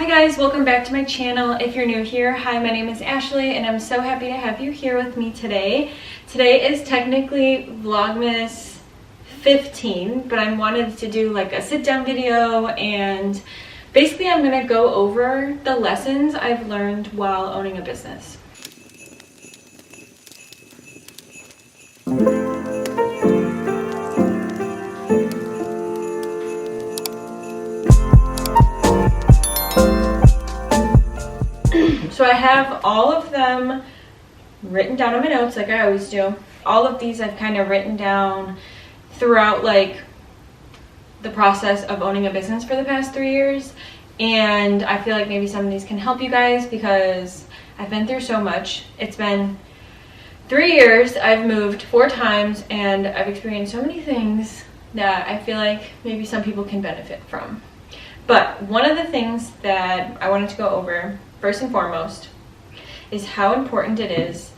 Hi guys, welcome back to my channel. If you're new here, hi, my name is Ashley and I'm so happy to have you here with me today. Today is technically Vlogmas 15, but I wanted to do like a sit down video, and basically I'm gonna go over the lessons I've learned while owning a business. So I have all of them written down on my notes like I always do. All of these I've kind of written down throughout like the process of owning a business for the past 3 years. And I feel like maybe some of these can help you guys because I've been through so much. It's been 3 years, I've moved 4 times, and I've experienced so many things that I feel like maybe some people can benefit from. But one of the things that I wanted to go over first and foremost is how important it is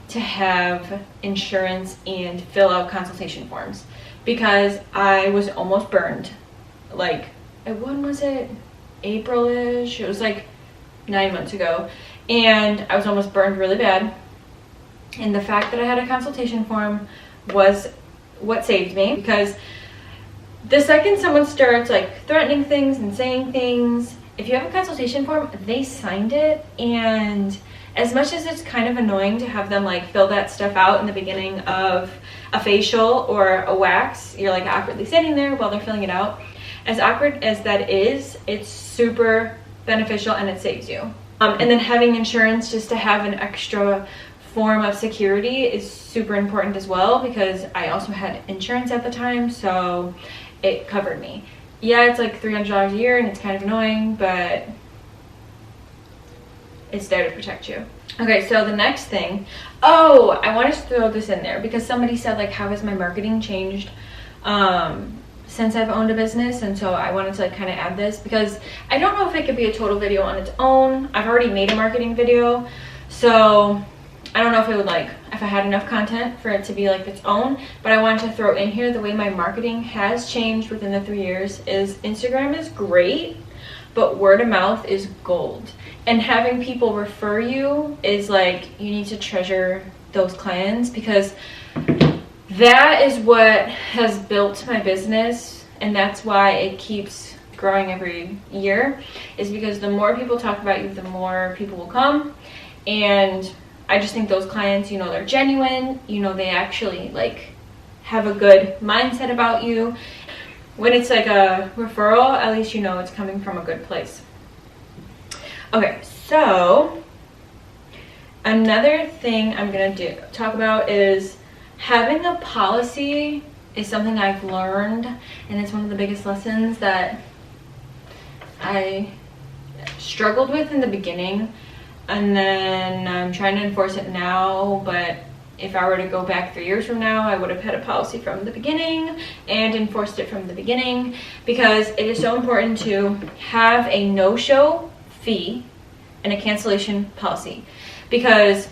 to have insurance and fill out consultation forms, because I was almost burned. Like, when was it? April-ish? It was like 9 months ago, and I was almost burned really bad. And the fact that I had a consultation form was what saved me, because the second someone starts like threatening things and saying things, if you have a consultation form, they signed it, and as much as it's kind of annoying to have them like fill that stuff out in the beginning of a facial or a wax, you're like awkwardly sitting there while they're filling it out. As awkward as that is, it's super beneficial and it saves you. And then having insurance just to have an extra form of security is super important as well, because I also had insurance at the time, so it covered me. Yeah, it's like $300 a year and it's kind of annoying, but it's there to protect you. Okay, so the next thing, I wanted to throw this in there because somebody said like, how has my marketing changed since I've owned a business? And so I wanted to like kind of add this because I don't know if it could be a total video on its own. I've already made a marketing video, so I don't know if it would like, if I had enough content for it to be like its own, but I wanted to throw in here the way my marketing has changed within the 3 years is Instagram is great, but word of mouth is gold. And having people refer you is like, you need to treasure those clients, because that is what has built my business, and that's why it keeps growing every year, is because the more people talk about you, the more people will come. And I just think those clients, you know, they're genuine, you know, they actually like have a good mindset about you. When it's like a referral, at least you know it's coming from a good place. Okay, so another thing I'm gonna talk about is having a policy is something I've learned, and it's one of the biggest lessons that I struggled with in the beginning. And then I'm trying to enforce it now, but if I were to go back 3 years from now, I would have had a policy from the beginning and enforced it from the beginning, because it is so important to have a no-show fee and a cancellation policy. Because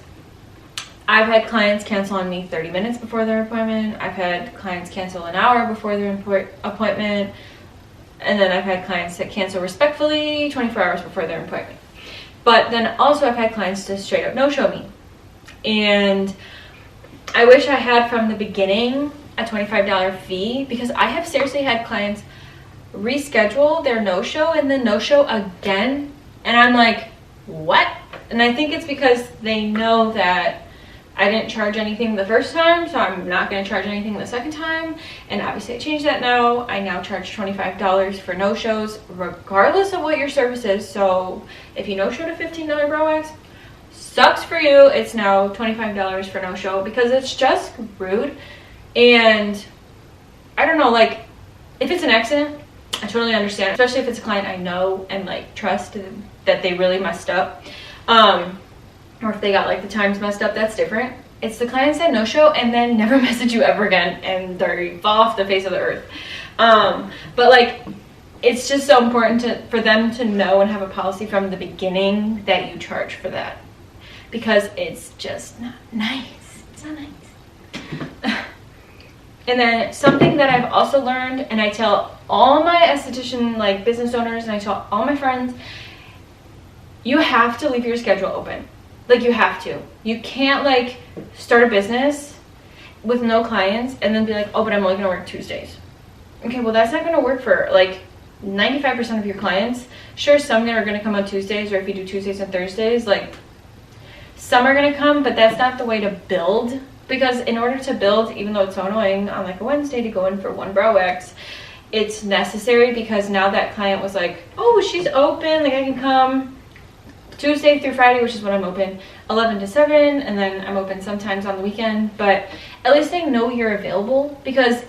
I've had clients cancel on me 30 minutes before their appointment, I've had clients cancel an hour before their appointment, and then I've had clients that cancel respectfully 24 hours before their appointment. But then also I've had clients to straight up no-show me. And I wish I had from the beginning a $25 fee, because I have seriously had clients reschedule their no-show and then no-show again. And I'm like, what? And I think it's because they know that I didn't charge anything the first time, so I'm not going to charge anything the second time. And obviously I changed that now. I now charge $25 for no-shows regardless of what your service is. So if you no-showed a $15 brow wax, sucks for you. It's now $25 for no-show, because it's just rude. And I don't know, like, if it's an accident, I totally understand, especially if it's a client I know and like trust that they really messed up. Or if they got like the times messed up, that's different. It's the clients that no-show and then never message you ever again, and they fall off the face of the earth. But like, it's just so important for them to know and have a policy from the beginning that you charge for that, because it's just not nice. It's not nice. And then something that I've also learned, and I tell all my esthetician like business owners, and I tell all my friends, you have to leave your schedule open. Like, you have to. You can't like start a business with no clients and then be like, oh, but I'm only gonna work Tuesdays. Okay, well, that's not gonna work for like 95% of your clients. Sure, some are gonna come on Tuesdays, or if you do Tuesdays and Thursdays, like some are gonna come, but that's not the way to build. Because in order to build, even though it's so annoying on like a Wednesday to go in for one brow wax, it's necessary, because now that client was like, oh, she's open, like I can come Tuesday through Friday, which is when I'm open, 11 to 7, and then I'm open sometimes on the weekend. But at least they know you're available, because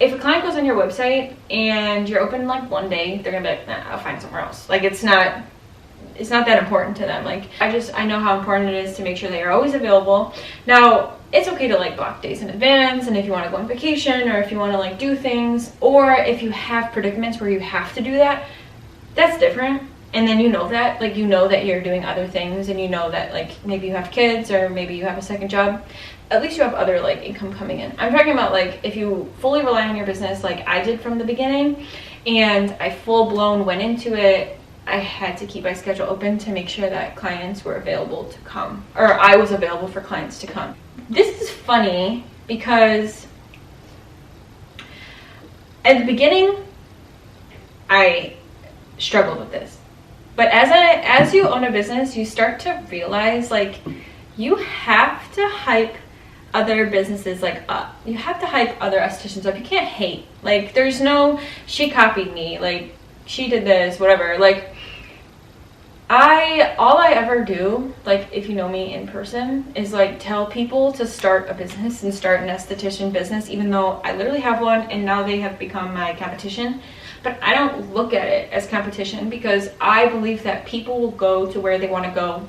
if a client goes on your website and you're open like one day, they're gonna be like, nah, I'll find somewhere else. Like, it's not that important to them. Like, I know how important it is to make sure that you're always available. Now, it's okay to like block days in advance, and if you want to go on vacation, or if you want to like do things, or if you have predicaments where you have to do that, that's different. And then you know that, like, you know that you're doing other things, and you know that like maybe you have kids, or maybe you have a second job. At least you have other like income coming in. I'm talking about like if you fully rely on your business like I did from the beginning, and I full-blown went into it. I had to keep my schedule open to make sure that clients were available to come, or I was available for clients to come. This is funny because at the beginning I struggled with this, but as you own a business, you start to realize like you have to hype other businesses like up. You have to hype other estheticians up. You can't hate. Like, there's no she copied me, like she did this, whatever. Like, all I ever do, like if you know me in person, is like tell people to start a business and start an esthetician business, even though I literally have one and now they have become my competition. But I don't look at it as competition, because I believe that people will go to where they want to go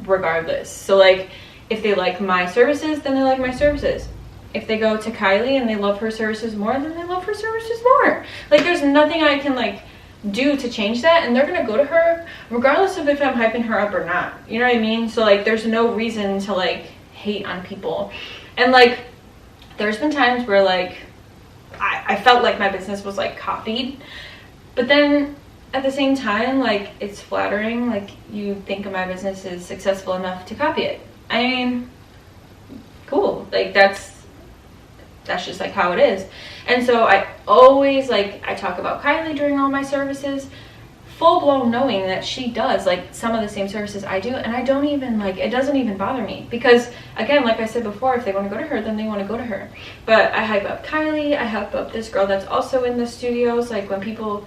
regardless. So like, if they like my services, then they like my services. If they go to Kylie and they love her services more, then they love her services more. Like, there's nothing I can like do to change that, and they're gonna go to her regardless of if I'm hyping her up or not. You know what I mean? So like, there's no reason to like hate on people. And like, there's been times where like I felt like my business was like copied, but then at the same time, like, it's flattering. Like, you think of my business is successful enough to copy it. I mean, cool. Like, that's just like how it is. And so I always like, I talk about Kylie during all my services, full-blown knowing that she does like some of the same services I do, and I don't even like, it doesn't even bother me, because again, like I said before, if they want to go to her, then they want to go to her. But I hype up Kylie, I hype up this girl that's also in the studios. Like, when people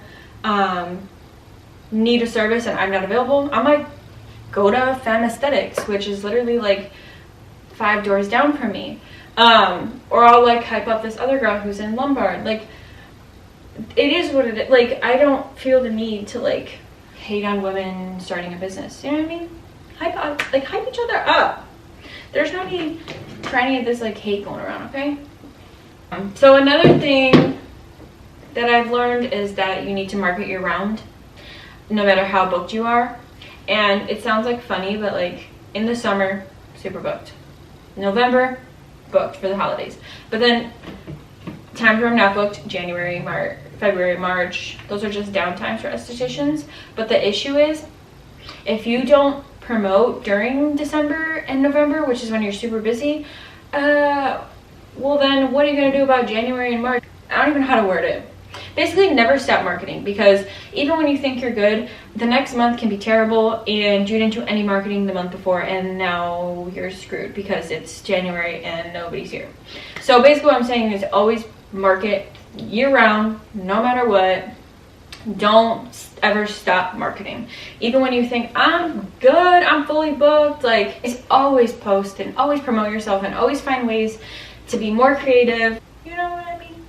need a service and I'm not available, I might go to Femme Aesthetics, which is literally like 5 doors down from me. Or I'll like hype up this other girl who's in Lombard. Like, it is what it is. Like, I don't feel the need to like hate on women starting a business. You know what I mean? Hype each other up. There's no need for any of this like hate going around, okay? So another thing that I've learned is that you need to market year round, no matter how booked you are. And it sounds like funny, but like in the summer, super booked. November, booked for the holidays. But then times where I'm not booked, January, March, February, March, those are just downtimes for estheticians. But the issue is, if you don't promote during December and November, which is when you're super busy, well then what are you going to do about January and March? I don't even know how to word it. Basically, never stop marketing, because even when you think you're good, the next month can be terrible and you didn't do any marketing the month before, and now you're screwed because it's January and nobody's here. So basically what I'm saying is always market year round, no matter what. Don't ever stop marketing. Even when you think, I'm good, I'm fully booked, like, it's always post and always promote yourself and always find ways to be more creative. You know what I mean?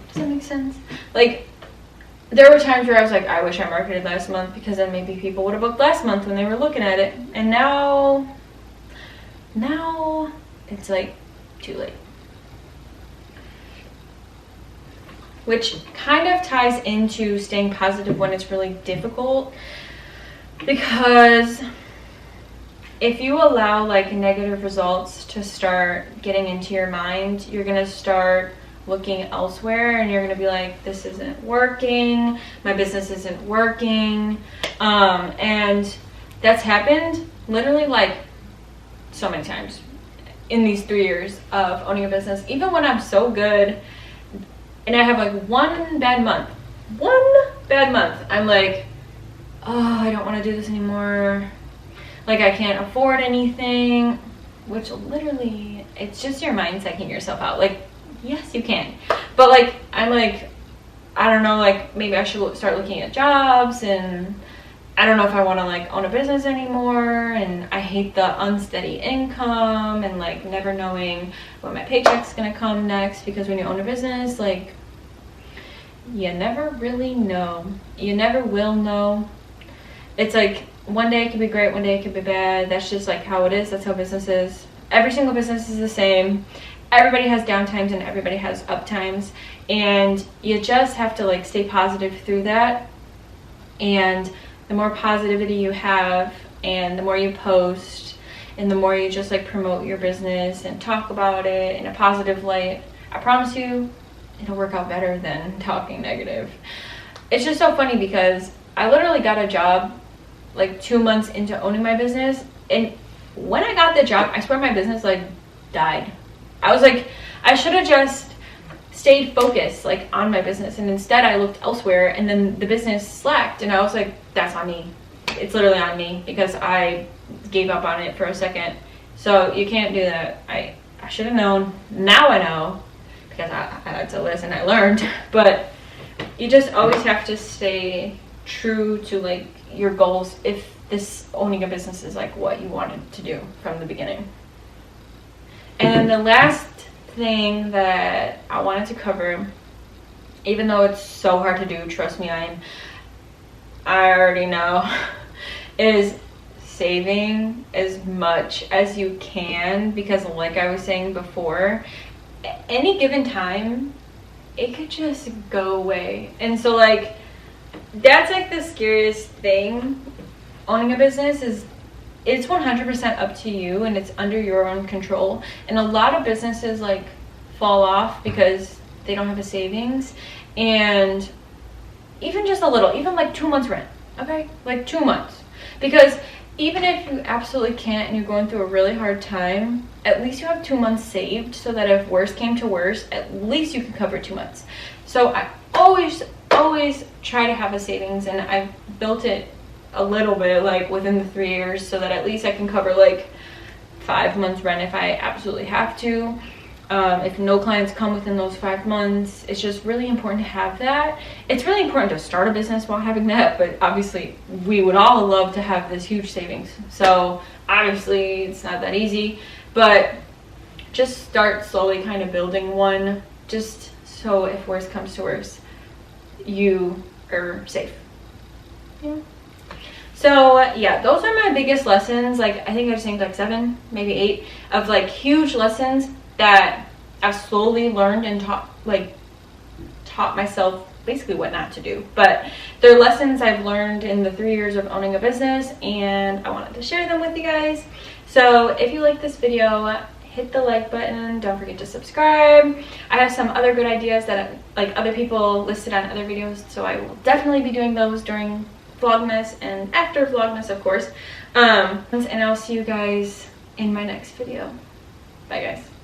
Does that make sense? Like, there were times where I was like, I wish I marketed last month, because then maybe people would have booked last month when they were looking at it. And now it's like too late. Which kind of ties into staying positive when it's really difficult, because if you allow like negative results to start getting into your mind, you're gonna start looking elsewhere, and you're gonna be like, this isn't working, my business isn't working. And that's happened literally like so many times in these 3 years of owning a business. Even when I'm so good and I have like one bad month, I'm like, oh, I don't want to do this anymore. Like, I can't afford anything, which literally, it's just your mind psyching yourself out. Like, yes, you can. But like, I'm like, I don't know, like maybe I should start looking at jobs, and I don't know if I want to like own a business anymore, and I hate the unsteady income and like never knowing when my paycheck's gonna come next, because when you own a business, like, you never really know. You never will know. It's like one day it could be great, one day it could be bad. That's just like how it is. That's how business is. Every single business is the same. Everybody has down times and everybody has up times, and you just have to like stay positive through that. And the more positivity you have, and the more you post, and the more you just like promote your business and talk about it in a positive light, I promise you it'll work out better than talking negative. It's just so funny because I literally got a job like 2 months into owning my business, and when I got the job, I swear my business like died. I was like, I should have just stayed focused like on my business, and instead I looked elsewhere, and then the business slacked, and I was like, that's on me. It's literally on me because I gave up on it for a second. So you can't do that. I should have known. Now I know, because I had to listen, I learned. But you just always have to stay true to like your goals if this owning a business is like what you wanted to do from the beginning. And the last thing that I wanted to cover, even though it's so hard to do, trust me, I already know, is saving as much as you can, because like I was saying before, any given time it could just go away. And so like, that's like the scariest thing. Owning a business is, it's 100% up to you, and it's under your own control. And a lot of businesses like fall off because they don't have a savings, and even just a little, even like 2 months rent, okay, like 2 months. Because even if you absolutely can't and you're going through a really hard time, at least you have 2 months saved, so that if worse came to worse, at least you can cover 2 months. So I always try to have a savings, and I've built it a little bit like within the 3 years, so that at least I can cover like 5 months rent if I absolutely have to. If no clients come within those 5 months, it's just really important to have that. It's really important to start a business while having that, but obviously we would all love to have this huge savings. So obviously it's not that easy, but just start slowly kind of building one, just so if worse comes to worse, you are safe. Yeah. So yeah, those are my biggest lessons. Like, I think I just named like 7, maybe 8 of like huge lessons that I've slowly learned and taught myself basically what not to do. But they're lessons I've learned in the 3 years of owning a business, and I wanted to share them with you guys. So if you like this video, hit the like button. Don't forget to subscribe. I have some other good ideas that like other people listed on other videos, so I will definitely be doing those during Vlogmas and after Vlogmas, of course. And I'll see you guys in my next video. Bye guys.